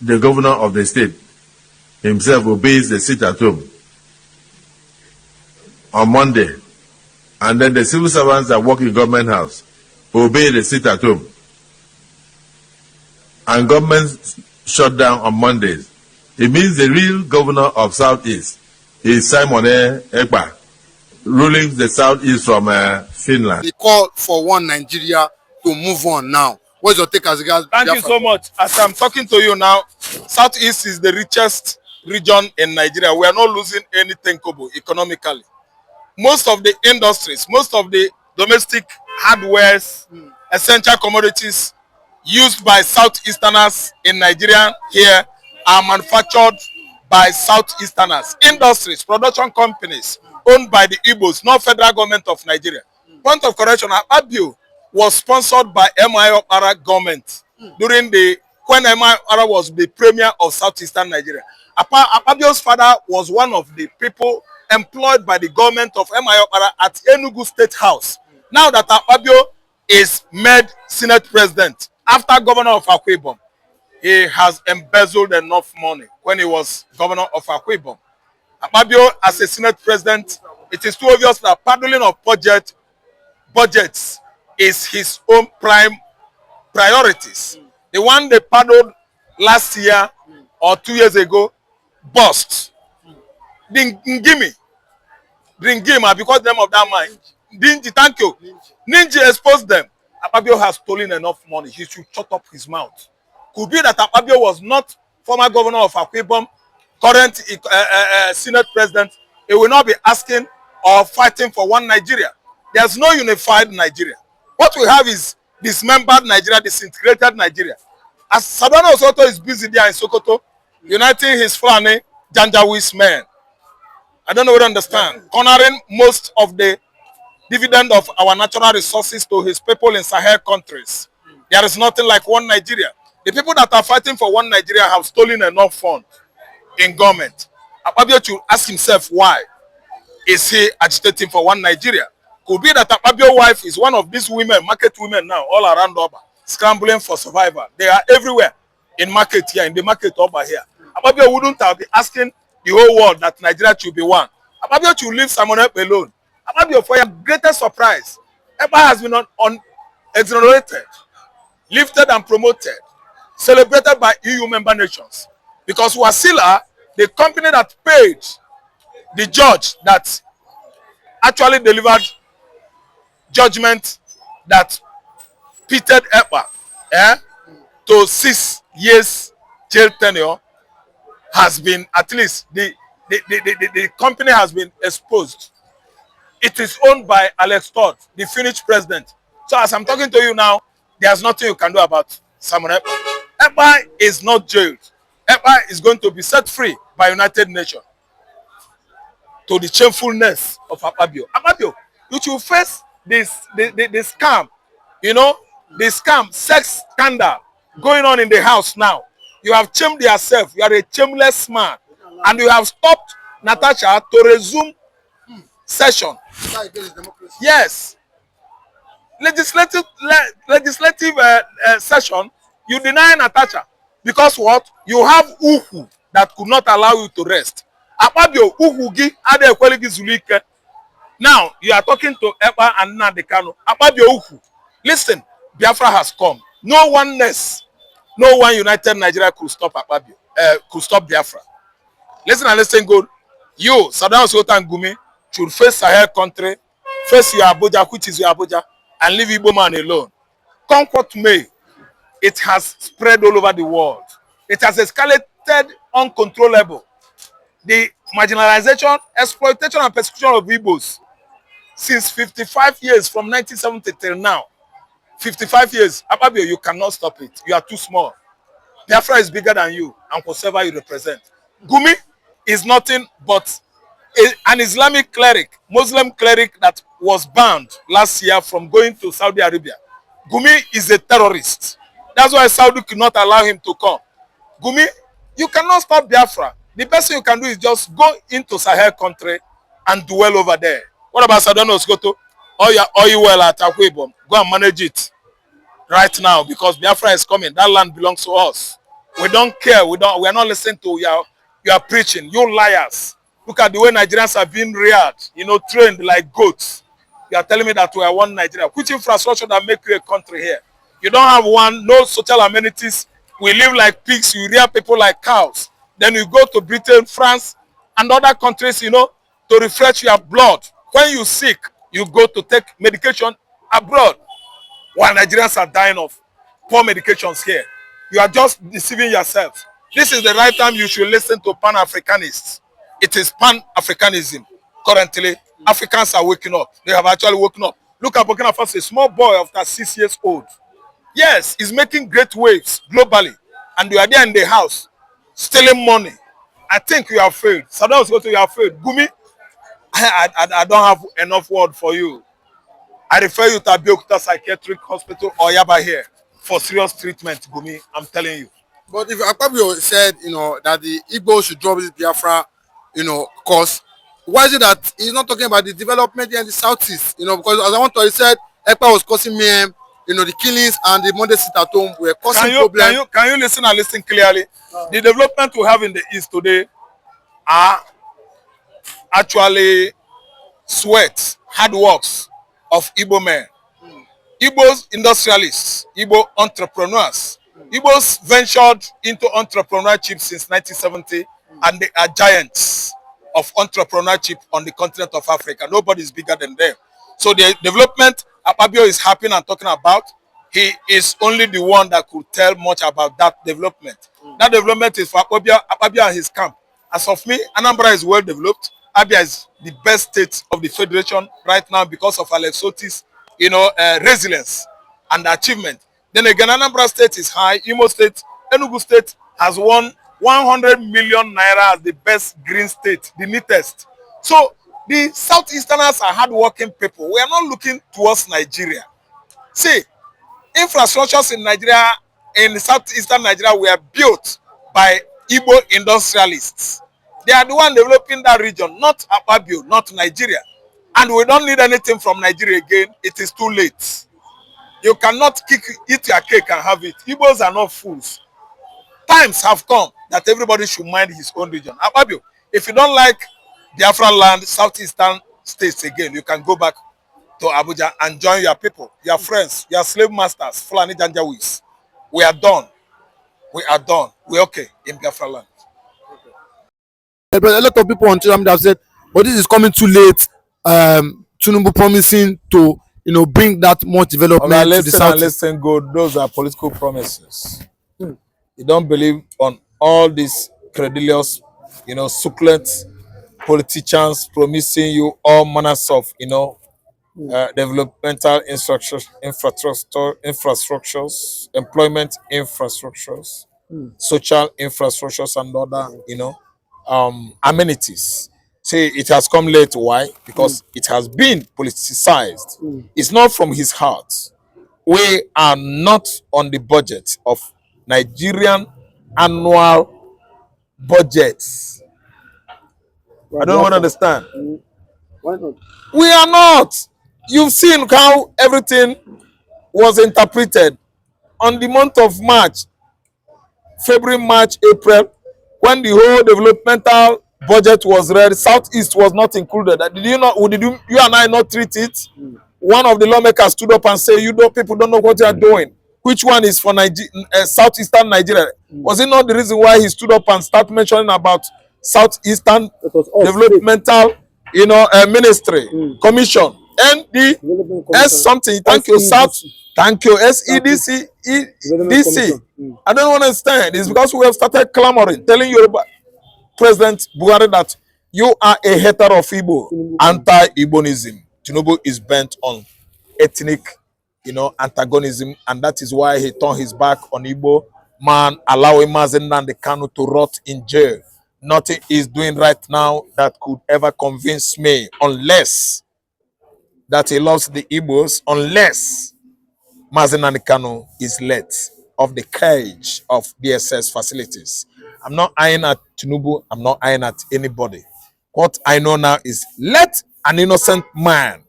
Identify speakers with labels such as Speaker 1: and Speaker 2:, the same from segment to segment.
Speaker 1: the governor of the state himself obeys the sit-at-home on Monday, and then the civil servants that work in government house obey the sit-at-home, and government shut down on Mondays, it means the real governor of Southeast is Simon Ekpa, ruling the Southeast from Finland.
Speaker 2: They call for one Nigeria to move on now. What's your take as regards?
Speaker 3: Thank you so much. As I'm talking to you now, Southeast is the richest region in Nigeria. We are not losing anything, Kobo, economically. Most of the industries, most of the domestic hardwares, essential commodities used by Southeasterners in Nigeria here are manufactured by Southeasterners. Industries, production companies owned by the Igbos, not federal government of Nigeria. Point of correction, Akpabio was sponsored by M.I. Okpara government during when M.I. Okpara was the premier of Southeastern Nigeria. Akpabio's father was one of the people employed by the government of M.I. Okpara at Enugu State House. Now that Akpabio is made Senate President, after governor of Akwa Ibom, he has embezzled enough money when he was governor of Akwa Ibom. Akpabio, as a Senate President, it is too obvious that paddling of budgets is his own prime priorities. The one they paddled last year or 2 years ago, bust. Ngimi, because them of that mind. Dingy, thank you. Ninja exposed them. Akpabio has stolen enough money. He should shut up his mouth. Could be that Akpabio was not former governor of Akwa Ibom, current Senate President. He will not be asking or fighting for one Nigeria. There's no unified Nigeria. What we have is dismembered Nigeria, disintegrated Nigeria. As Sardauna Osoto is busy there in Sokoto, uniting his Fulani Janjaweed men. I don't know what to understand. Cornering most of the dividend of our natural resources to his people in Sahel countries. There is nothing like one Nigeria. The people that are fighting for one Nigeria have stolen enough funds in government. Akpabio should ask himself why is he agitating for one Nigeria. Could be that Akpabio's wife is one of these women, market women now, all around Oba, scrambling for survival. They are everywhere in market here, in the market Oba here. Akpabio wouldn't have been asking the whole world that Nigeria should be one. Akpabio should leave Simon Ekpa alone. Akpabio, for your greatest surprise, Ekpa has been exonerated, lifted and promoted, celebrated by EU member nations. Because Wasila, the company that paid the judge that actually delivered judgment that pitted Ekpa to 6 years jail tenure, has been, at least the company has been exposed. It is owned by Alex Todd, the Finnish president. So as I'm talking to you now, there's nothing you can do about Simon Ekpa. Ekpa is not jailed. Ekpa is going to be set free by United Nations. To the shamefulness of Akpabio. Akpabio, you should face the scam, the scam, sex scandal going on in the house now. You have shamed yourself. You are a shameless man. And you have stopped Natasha to resume session. Yes. Legislative session, you deny Natasha. Because what? You have Uhu that could not allow you to rest. Akpabio, Uhugi, Ade Ekweligi Zulike. Now, you are talking to Ekpa and Nnamdi Kanu. Akpabio Uhu. Listen, Biafra has come. No oneness, no one united Nigeria could stop Akpabio, could stop Biafra. Listen and listen good. You, Sardauna Osoto and Gumi, should face Sahel country, face your Abuja, which is your Abuja, and leave Igbo man alone. Come what may, it has spread all over the world. It has escalated uncontrollable. The marginalization, exploitation, and persecution of Igbos since 55 years, from 1970 till now. 55 years. Akpabio, you cannot stop it. You are too small. Biafra is bigger than you and whatever you represent. Gumi is nothing but an Islamic cleric, Muslim cleric that was banned last year from going to Saudi Arabia. Gumi is a terrorist. That's why Saudi could not allow him to come. Gumi, you cannot stop Biafra. The best thing you can do is just go into Sahel country and dwell over there. What about Sardauna Osoto? All you well at Akwa Ibom. Go and manage it right now because Biafra is coming. That land belongs to us. We don't care. We are not listening to your preaching. You liars. Look at the way Nigerians are being reared, trained like goats. You are telling me that we are one Nigeria. Which infrastructure that make you a country here? You don't have one, no social amenities. We live like pigs. You rear people like cows. Then you go to Britain, France, and other countries, to refresh your blood. When you sick, you go to take medication abroad. While Nigerians are dying of poor medications here. You are just deceiving yourself. This is the right time you should listen to Pan-Africanists. It is Pan-Africanism. Currently, Africans are waking up. They have actually woken up. Look at Burkina Faso, a small boy of that 6 years old. Yes, he's making great waves globally. And you are there in the house, stealing money. I think you have failed. Saddam Hussein, you have failed. Gumi, I don't have enough word for you. I refer you to Abeokuta Psychiatric Hospital or Yaba here for serious treatment, Gumi. I'm telling you.
Speaker 2: But if Akpabio said, that the Igbo should drop this Biafra, cause, why is it that he's not talking about the development here in the southeast? Because as I want to, he said Ekpa was causing mayhem, the killings and the Monday sit at home were causing problems.
Speaker 3: Can you listen and listen clearly? The development we have in the east today are actually sweat, hard works of Igbo men. Igbo's industrialists, Igbo entrepreneurs. Igbos ventured into entrepreneurship since 1970, and they are giants of entrepreneurship on the continent of Africa. Nobody is bigger than them. So the development Akpabio is happy and talking about, he is only the one that could tell much about that development. That development is for Akpabio and his camp. As of me, Anambra is well developed. Abia is the best state of the federation right now because of Alex Otis, resilience and achievement. Then again, Anambra State is high. Imo State, Enugu State has won 100 million naira as the best green state, the neatest. So the Southeasterners are hardworking people. We are not looking towards Nigeria. See, infrastructures in Nigeria, in Southeastern Nigeria, were built by Igbo industrialists. They are the one developing that region, not Akpabio, not Nigeria. And we don't need anything from Nigeria again. It is too late. You cannot eat your cake and have it. Igbos are not fools. Times have come that everybody should mind his own region. Akpabio, if you don't like Biafra land, Southeastern states again, you can go back to Abuja and join your people, your friends, your slave masters, Fulani Janjawis. We are done. We are done. We're okay in Biafra land.
Speaker 2: A lot of people on Telegram have said, but this is coming too late. Tinubu promising to bring that much development to the south.
Speaker 3: Listen, good. Those are political promises. You don't believe on all these credulous, succulent politicians promising you all manners of, developmental infrastructures, employment infrastructures, social infrastructures, and other, amenities. Say it has come late. Why? Because it has been politicized. It's not from his heart. We are not on the budget of Nigerian annual budgets. I don't understand.
Speaker 2: Why not?
Speaker 3: We are not. You've seen how everything was interpreted on the month of March, February, March, April, when the whole developmental budget was read. Southeast was not included. Did you and I not treat it? One of the lawmakers stood up and said, people don't know what you are doing. Which one is for Southeastern Nigeria? Was it not the reason why he stood up and started mentioning about Southeastern developmental, ministry, commission, NDS something? Thank you, South. Thank you, SEDC, EDC. I don't understand. It's because we have started clamoring, telling Yoruba President Buhari that you are a hater of Igbo, anti-Igbonism. Tinubu is bent on ethnic, antagonism, and that is why he turned his back on Igbo man, allowing Mazi Nnamdi Kanu to rot in jail. Nothing is doing right now that could ever convince me, unless that he loves the Igbos, unless Mazi Nnamdi Kanu is let off the cage of DSS facilities. I'm not eyeing at Tinubu. I'm not eyeing at anybody. What I know now is let an innocent man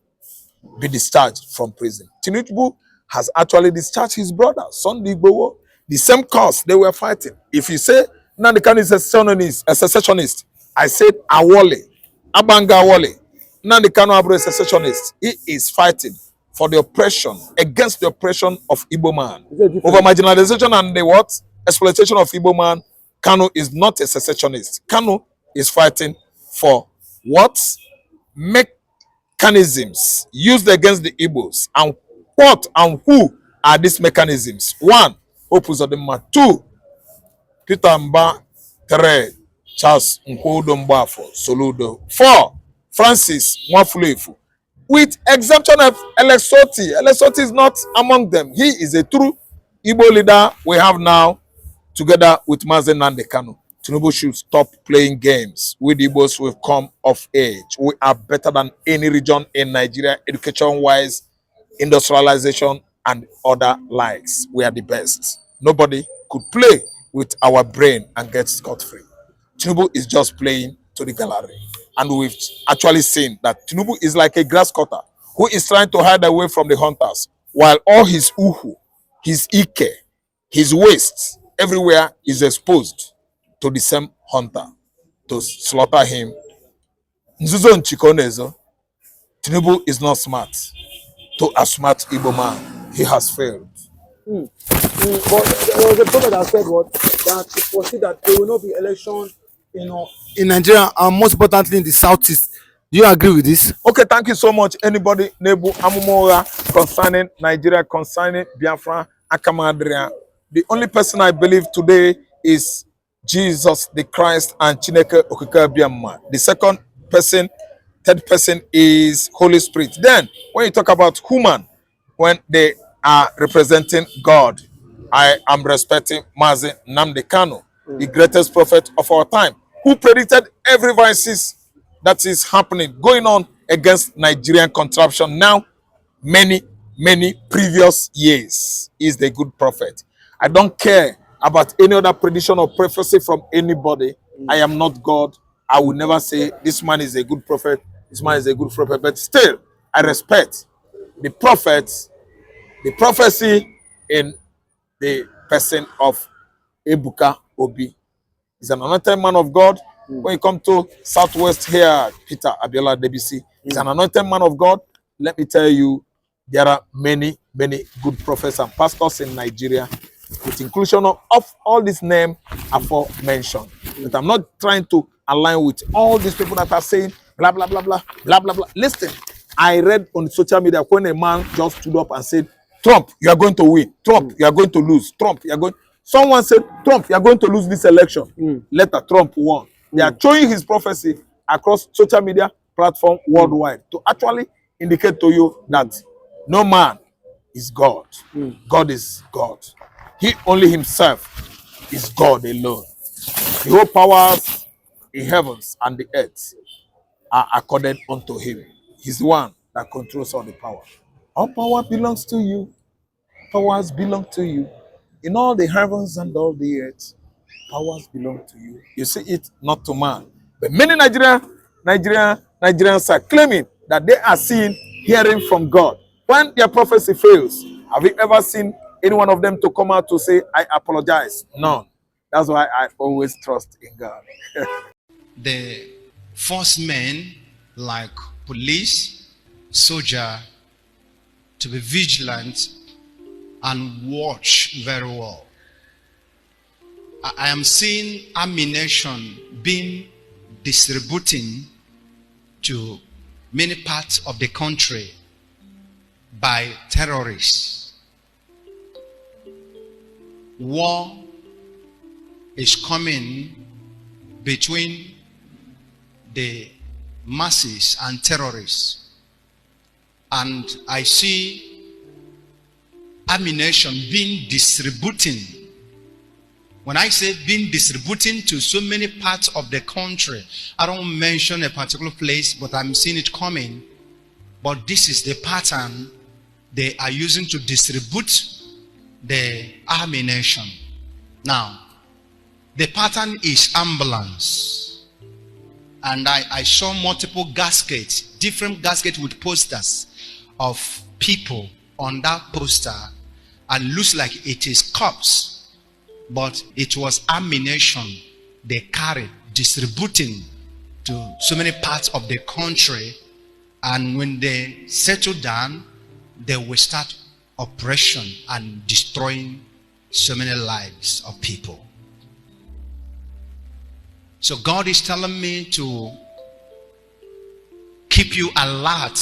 Speaker 3: be discharged from prison. Tinubu has actually discharged his brother, Sunday Igboho. The same cause they were fighting. If you say Nnamdi Kanu is a secessionist, I said Awole, Abanga Awole. Nnamdi Kanu Abro is a secessionist. He is fighting for the oppression, against the oppression of Igbo man. Over marginalization and the what? Exploitation of Igbo man. Kanu is not a secessionist. Kanu is fighting for what? Mechanisms used against the Igbos. And what and who are these mechanisms? One, Opus Odema. Two, Peter Mba. Three, Charles Nkodo Mbafo Soludo. Four, Francis Nwafulefu. With exemption of Elesoti. Elesoti is not among them. He is a true Igbo leader we have now, together with Mazen Nnamdi Kanu. Tinubu should stop playing games with Igbos. Will come of age. We are better than any region in Nigeria, education-wise, industrialization, and other likes. We are the best. Nobody could play with our brain and get scot-free. Tinubu is just playing to the gallery. And we've actually seen that Tinubu is like a grass cutter who is trying to hide away from the hunters, while all his uhu, his ike, his waste, everywhere is exposed to the same hunter to slaughter him. Nzuzo Nchikonezo, Tinubu is not smart. To a smart Igbo man, he has failed.
Speaker 2: But there was a prophet that said what? That it foresee that there will not be election, in Nigeria, and most importantly in the southeast. Do you agree with this?
Speaker 3: Okay, thank you so much. Anybody, Nebu Amumora, concerning Nigeria, concerning Biafra, Akamadria. The only person I believe today is Jesus the Christ and Chineke Okike Biamma. The second person, third person is Holy Spirit. Then, when you talk about human, when they are representing God, I am respecting Mazen Nnamdi Kanu, the greatest prophet of our time, who predicted every vices that is happening, going on against Nigerian contraption now, many previous years. Is the good prophet. I don't care about any other prediction or prophecy from anybody. I am not God. I will never say this man is a good prophet, this man is a good prophet, but still, I respect the prophets, the prophecy in the person of Ebuka Obi. He's an anointed man of God. When you come to Southwest here, Peter Abiola Debisi, he's an anointed man of God. Let me tell you, there are many good prophets and pastors in Nigeria, with inclusion of all these names aforementioned. But I'm not trying to align with all these people that are saying blah blah blah blah blah blah blah. Listen, I read on social media when a man just stood up and said, Trump, you are going to win. Trump, you are going to lose. Trump, you are going. Someone said, Trump, you are going to lose this election. Later, Trump won. They are showing his prophecy across social media platform worldwide to actually indicate to you that no man is God. God is God. He only himself is God alone. The whole powers in heavens and the earth are accorded unto him. He's the one that controls all the power. All power belongs to you. Powers belong to you. In all the heavens and all the earth, powers belong to you. You see it, not to man. But many Nigerians are claiming that they are seeing, hearing from God. When their prophecy fails, have you ever seen any one of them to come out to say, I apologize? None. That's why I always trust in God.
Speaker 4: The force men like police, soldier, to be vigilant and watch very well. I am seeing ammunition being distributing to many parts of the country by terrorists. War is coming between the masses and terrorists. And I see ammunition being distributing. When I say being distributing to so many parts of the country, I don't mention a particular place, but I'm seeing it coming. But this is the pattern they are using to distribute the ammunition. Now, the pattern is ambulance. And I saw multiple gaskets, different gaskets with posters of people on that poster, and looks like it is corpse but it was ammunition they carried, distributing to so many parts of the country. And when they settle down, they will start oppression and destroying so many lives of people. So God is telling me to keep you alert.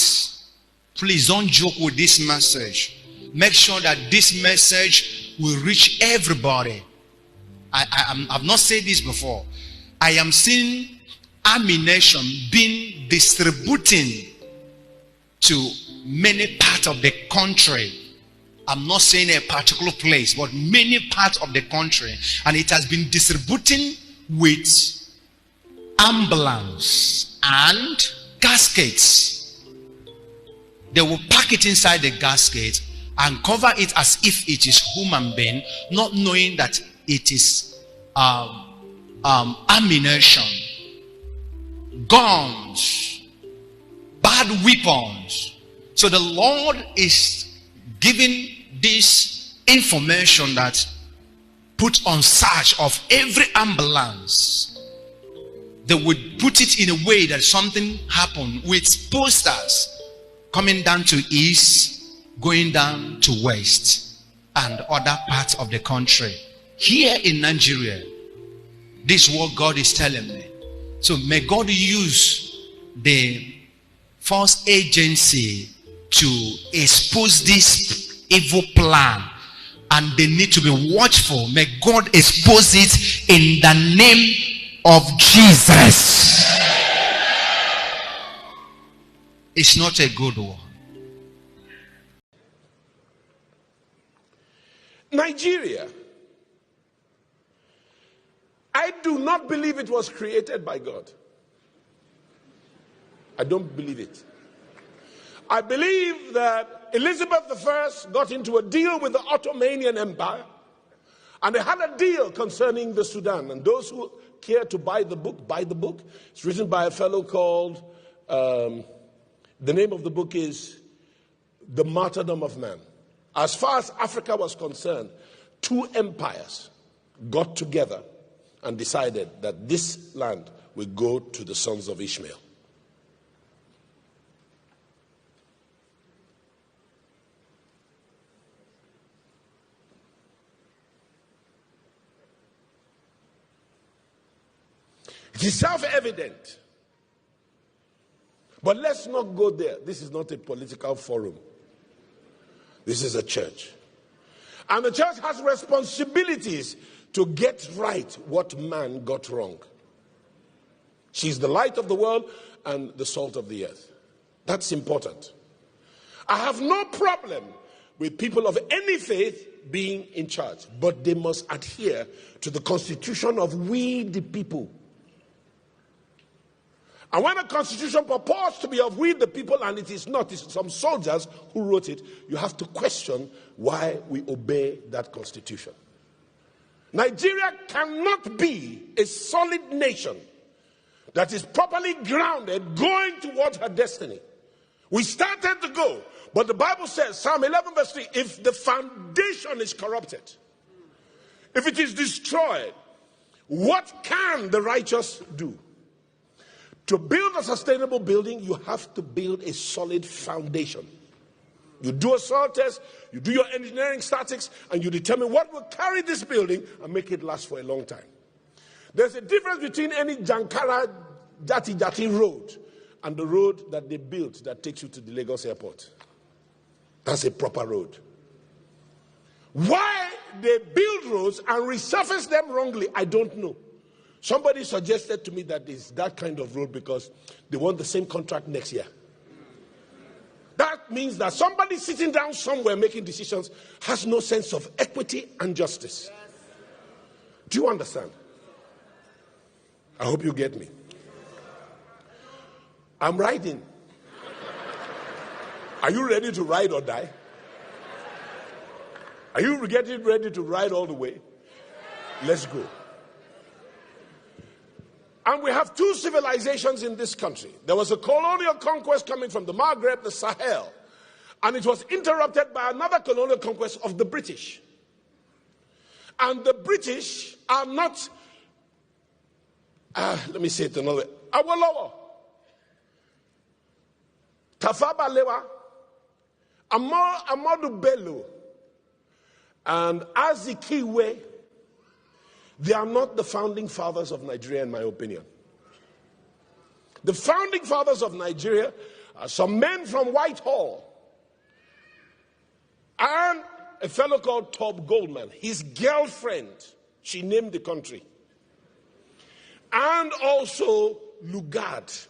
Speaker 4: Please don't joke with this message. Make sure that this message will reach everybody. I've not said this before. I am seeing ammunition being distributing to many parts of the country. I'm not saying a particular place, but many parts of the country. And it has been distributing with ambulance and gaskets. They will pack it inside the gasket and cover it as if it is human being, not knowing that it is ammunition, guns, bad weapons. So the Lord is giving this information that put on search of every ambulance. They would put it in a way that something happened with posters coming down to east, going down to west, and other parts of the country. Here in Nigeria, this is what God is telling me. So may God use the false agency to expose this evil plan, and they need to be watchful. May God expose it in the name of Jesus. It's not a good one.
Speaker 5: Nigeria, I do not believe it was created by God. I don't believe it. I believe that Elizabeth I got into a deal with the Ottomanian Empire, and they had a deal concerning the Sudan. And those who care to buy the book, buy the book. It's written by a fellow called, the name of the book is The Martyrdom of Man. As far as Africa was concerned, two empires got together and decided that this land will go to the sons of Ishmael. It is self-evident. But let's not go there. This is not a political forum. This is a church. And the church has responsibilities to get right what man got wrong. She's the light of the world and the salt of the earth. That's important. I have no problem with people of any faith being in charge, but they must adhere to the constitution of we the people. And when a constitution purports to be of we the people and it is not, it's some soldiers who wrote it, you have to question why we obey that constitution. Nigeria cannot be a solid nation that is properly grounded going towards her destiny. We started to go, but the Bible says, Psalm 11 verse 3, if the foundation is corrupted, if it is destroyed, what can the righteous do? To build a sustainable building, you have to build a solid foundation. You do a soil test, you do your engineering statics, and you determine what will carry this building and make it last for a long time. There's a difference between any Jankara Jati road and the road that they built that takes you to the Lagos airport. That's a proper road. Why they build roads and resurface them wrongly, I don't know. Somebody suggested to me that it's that kind of road because they want the same contract next year. That means that somebody sitting down somewhere making decisions has no sense of equity and justice. Do you understand? I hope you get me. I'm riding. Are you ready to ride or die? Are you getting ready to ride all the way? Let's go. And we have two civilizations in this country. There was a colonial conquest coming from the Maghreb, the Sahel, and it was interrupted by another colonial conquest of the British. And the British are not, let me say it another way, Awolowo, Tafawa Balewa, Ahmadu Bello, and Azikiwe, they are not the founding fathers of Nigeria, in my opinion. The founding fathers of Nigeria are some men from Whitehall and a fellow called Top Goldman, his girlfriend, she named the country, and also Lugard.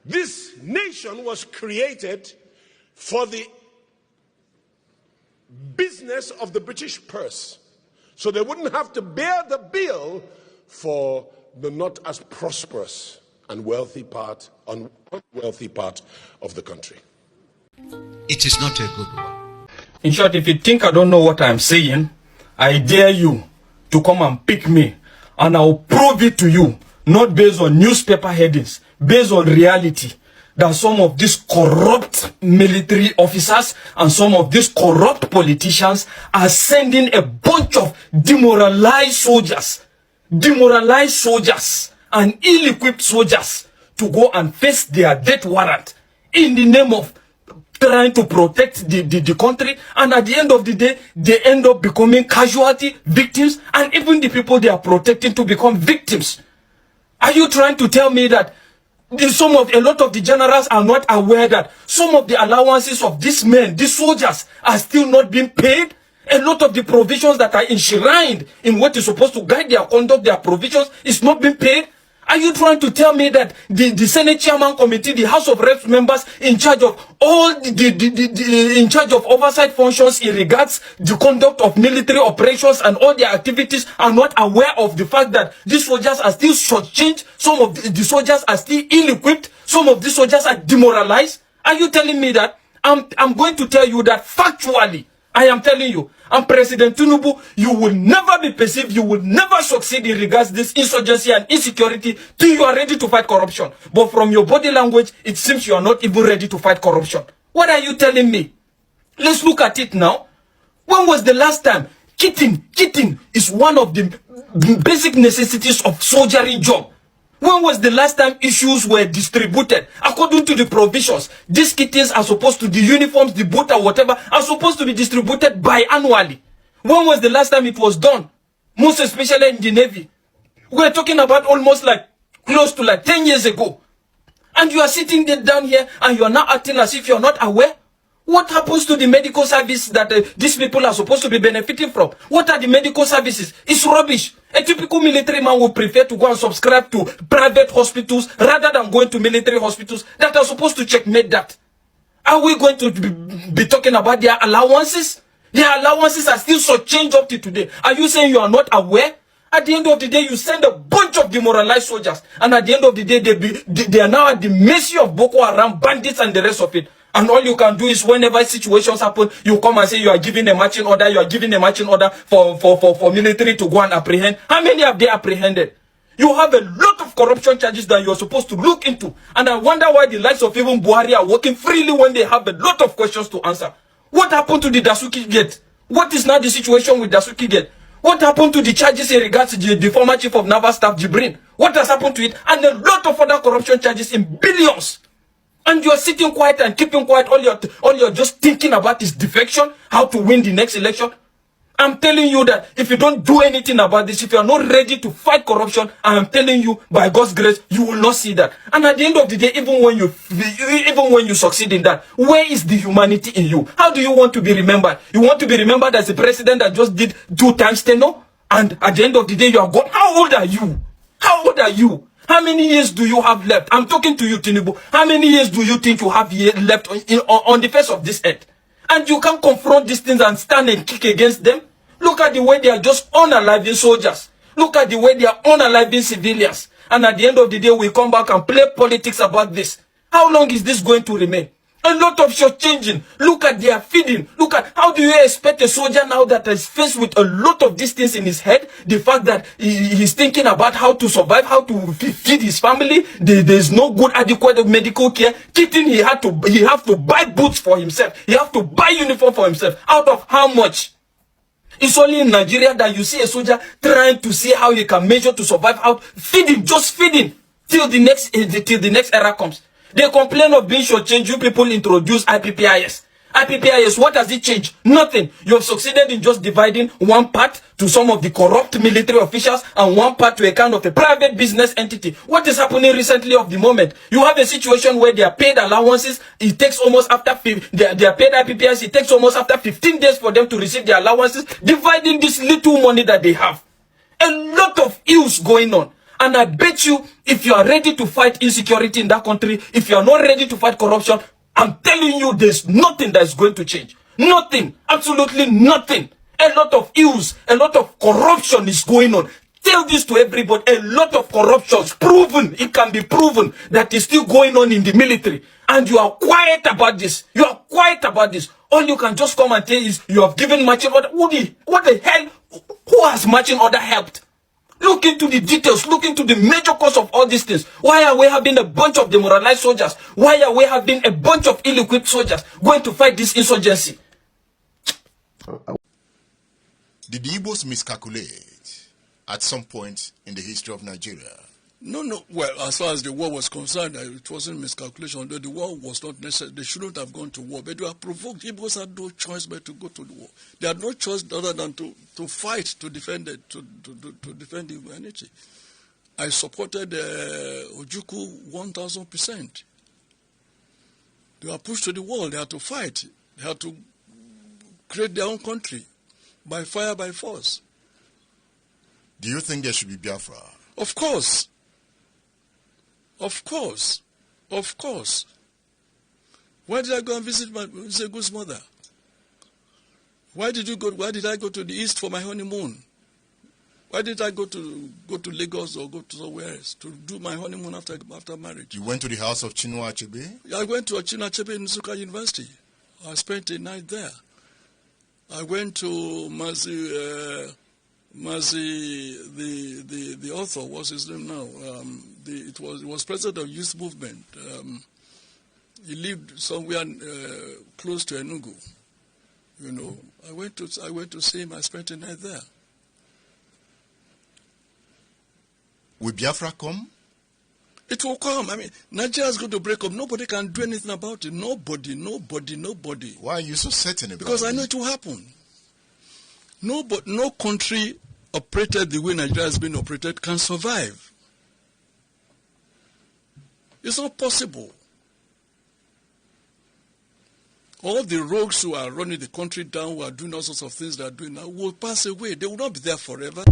Speaker 5: This nation was created for the business of the British purse, so they wouldn't have to bear the bill for the not as prosperous and unwealthy part of the country.
Speaker 4: It is not a good one.
Speaker 6: In short, if you think I don't know what I'm saying, I dare you to come and pick me, and I'll prove it to you, not based on newspaper headings, based on reality, that some of these corrupt military officers and some of these corrupt politicians are sending a bunch of demoralized soldiers and ill-equipped soldiers to go and face their death warrant in the name of trying to protect the country, and at the end of the day, they end up becoming casualty, victims, and even the people they are protecting to become victims. Are you trying to tell me that a lot of the generals are not aware that some of the allowances of these men, these soldiers, are still not being paid? A lot of the provisions that are enshrined in what is supposed to guide their conduct, their provisions, is not being paid? Are you trying to tell me that the Senate Chairman Committee, the House of Reps members in charge of all in charge of oversight functions in regards the conduct of military operations and all their activities are not aware of the fact that these soldiers are still shortchanged, some of the soldiers are still ill-equipped, some of the soldiers are demoralized? Are you telling me that? I'm going to tell you that factually. I am telling you, and President Tinubu, you will never be perceived, you will never succeed in regards this insurgency and insecurity till you are ready to fight corruption. But from your body language, it seems you are not even ready to fight corruption. What are you telling me? Let's look at it now. When was the last time? Kitting is one of the basic necessities of soldiery job. When was the last time issues were distributed? According to the provisions, these kittens are supposed to, the uniforms, the boot or whatever, are supposed to be distributed biannually. When was the last time it was done? Most especially in the Navy. We're talking about almost like, close to like 10 years ago. And you are sitting there down here and you are now acting as if you are not aware. What happens to the medical service that these people are supposed to be benefiting from? What are the medical services? It's rubbish. A typical military man would prefer to go and subscribe to private hospitals rather than going to military hospitals that are supposed to checkmate that. Are we going to be talking about their allowances? Their allowances are still shortchanged up to today. Are you saying you are not aware? At the end of the day, you send a bunch of demoralized soldiers, and at the end of the day, they are now at the mercy of Boko Haram, bandits, and the rest of it. And all you can do is whenever situations happen, you come and say you are giving a marching order, you are giving a marching order for military to go and apprehend. How many have they apprehended? You have a lot of corruption charges that you are supposed to look into. And I wonder why the likes of even Buhari are working freely when they have a lot of questions to answer. What happened to the Dasuki Gate? What is now the situation with Dasuki Gate? What happened to the charges in regards to the former chief of naval staff, Jibrin? What has happened to it? And a lot of other corruption charges in billions. And you are sitting quiet and keeping quiet. All you're just thinking about is defection, how to win the next election. I'm telling you that if you don't do anything about this, if you are not ready to fight corruption, I am telling you, by God's grace, you will not see that. And at the end of the day, even when you succeed in that, where is the humanity in you? How do you want to be remembered? You want to be remembered as a president that just did 2 times tenure? And at the end of the day, you are gone. How old are you? How old are you? How many years do you have left? I'm talking to you, Tinubu. How many years do you think you have left on the face of this earth? And you can't confront these things and stand and kick against them? Look at the way they are just unaliving soldiers. Look at the way they are unaliving civilians. And at the end of the day, we come back and play politics about this. How long is this going to remain? A lot of shortchanging. Look at their feeding. Look at how do you expect a soldier now that is faced with a lot of these things in his head? The fact that he's thinking about how to survive, how to feed his family. There's no good adequate medical care. He have to buy boots for himself. He have to buy uniform for himself. Out of how much? It's only in Nigeria that you see a soldier trying to see how he can measure to survive out. Feed him, just feed him till the next era comes. They complain of being shortchanged. You people introduce IPPIS. IPPIS, what has it changed? Nothing. You have succeeded in just dividing one part to some of the corrupt military officials and one part to a kind of a private business entity. What is happening recently of the moment? You have a situation where they are paid allowances. It takes almost after they are paid IPPIS. It takes almost after 15 days for them to receive their allowances, dividing this little money that they have. A lot of ills going on. And I bet you, if you are ready to fight insecurity in that country, if you are not ready to fight corruption, I'm telling you, there's nothing that is going to change. Nothing. Absolutely nothing. A lot of ills, a lot of corruption is going on. Tell this to everybody. A lot of corruption is proven. It can be proven that is still going on in the military. And you are quiet about this. You are quiet about this. All you can just come and tell is you have given marching order. What the hell? Who has marching order helped? Look into the details. Look into the major cause of all these things. Why are we having a bunch of demoralized soldiers? Why are we having a bunch of ill-equipped soldiers going to fight this insurgency?
Speaker 7: Did the Igbos miscalculate at some point in the history of Nigeria?
Speaker 8: No. Well, as far as the war was concerned, it wasn't miscalculation. The war was not necessary. They shouldn't have gone to war. But they were provoked. Igbos had no choice but to go to the war. They had no choice other than to fight to defend it, to defend humanity. I supported Ojukwu 1,000%. They were pushed to the wall. They had to fight. They had to create their own country by fire, by force.
Speaker 7: Do you think there should be Biafra?
Speaker 8: Of course. Of course. Of course. Why did I go and visit my Zegu's mother? Why did I go to the east for my honeymoon? Why did I go to Lagos or go to somewhere else to do my honeymoon after marriage?
Speaker 7: You went to the house of Chinua Achebe?
Speaker 8: I went to Chinua Achebe in Nsukka University. I spent a night there. I went to Mazi, the author, what's his name now? He was president of youth movement. He lived somewhere close to Enugu. You know, I went to see him. I spent a night there.
Speaker 7: Will Biafra come?
Speaker 8: It will come. I mean, Nigeria is going to break up. Nobody can do anything about it. Nobody.
Speaker 7: Why are you so certain about it?
Speaker 8: Because I know it will happen. No country operated the way Nigeria has been operated can survive. It's not possible. All the rogues who are running the country down, who are doing all sorts of things they are doing now, will pass away. They will not be there forever.